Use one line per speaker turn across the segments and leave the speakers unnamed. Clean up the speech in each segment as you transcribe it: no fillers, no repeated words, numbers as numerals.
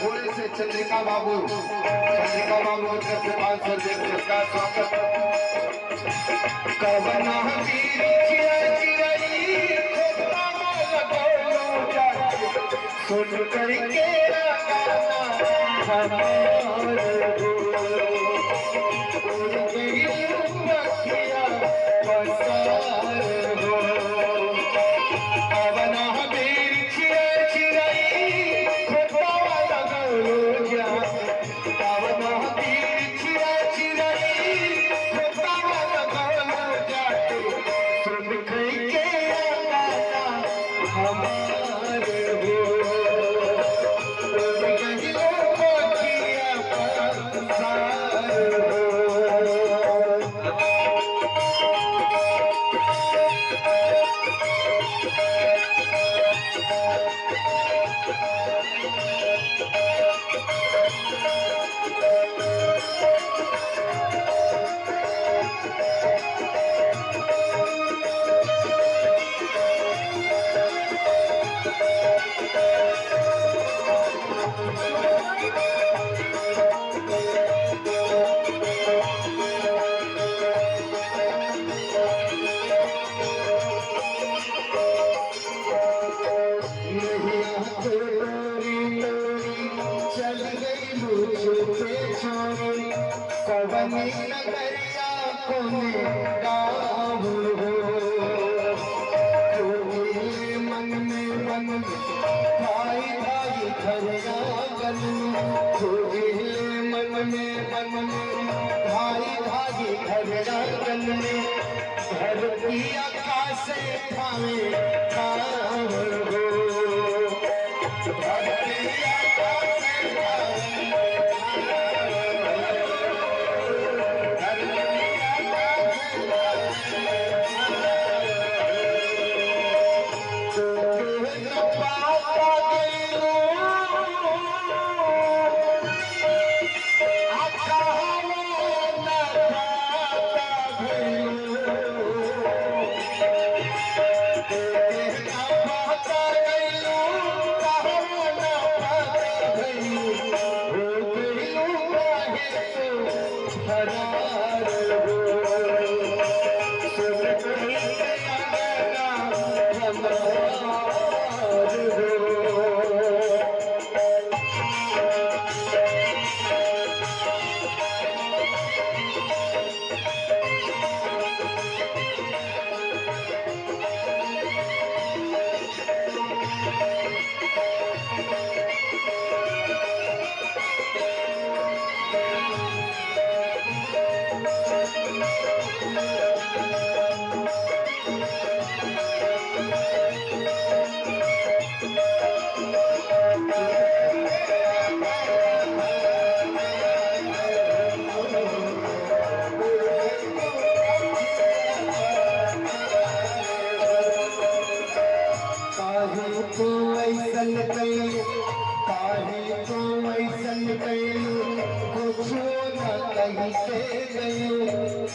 थोड़े से चंद्रिका बाबू की तरफ से 500 रुपये पुरस्कार स्वागत। कवना वीर चिरई खोता लगो जाके सुन करके नगरिया को गाँव मन में भाई भाई खरिया गन मन में भाई भाई खरिया गन में धरती आकाश थामे गाँव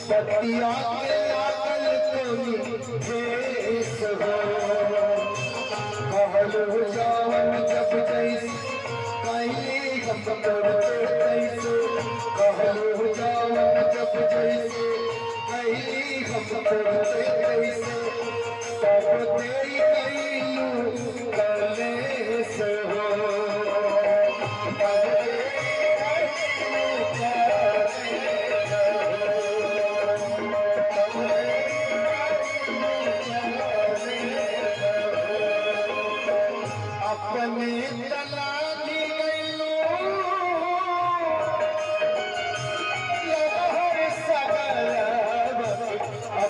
बतिया के लागल कोई भेष हो कहलो जावन जब जैसे कहीं हम करते तैसे कहलो जावन जब जैसे कहीं हम करते तैसे तब तेरी कहीं कलेश हो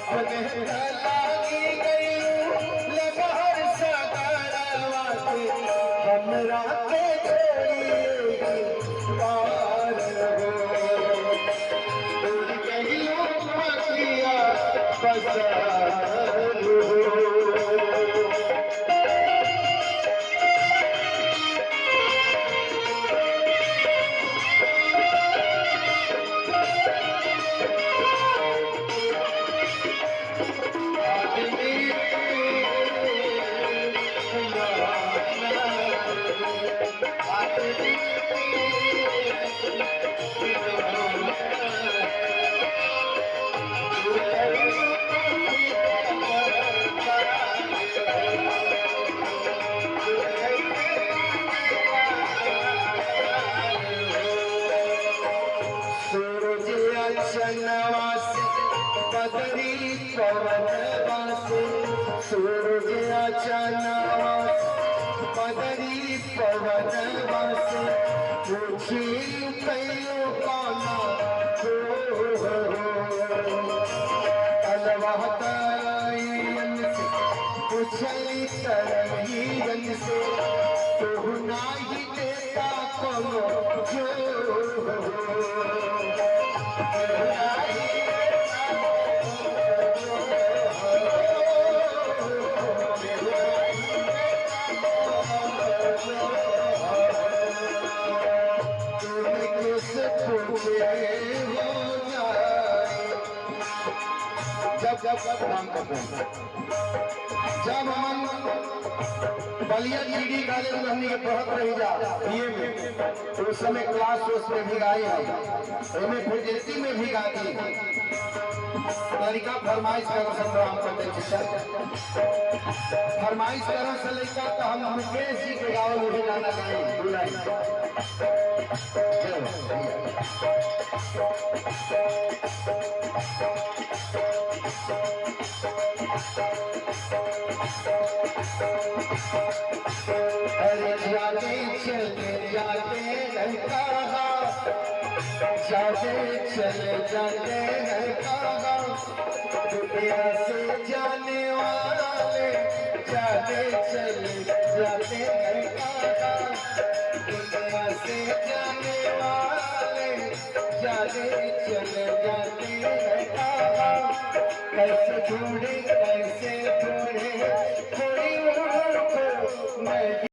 अपने चनवा से बदरी पवन वासे सूरज चनवा बदरी पवन वासे पूछी कयो काना अलवाहतयन से पूछली तरहीरन से तू नाही देता कोनो जो जब हम बलिया डी कॉलेज में हमने के पढ़त रही जा बीए में तो उस समय क्लास में भी गाई है उसमें फिजिक्स में भी गाती है तरीका फरमाइश करो संग्राम करते शिक्षा फरमाइश करो से लेकर तो हम मुकेश जी के गाँव में भी गाना गाए बुलाई अरे जाते चले जाते हैं कहा जाते चले जाते हैं कहा दुनिया से जाने वाले जाते चले जाते हैं कहा दुनिया से जाने वाले जाते चले जाते हैं कहा कैसे ढूंढे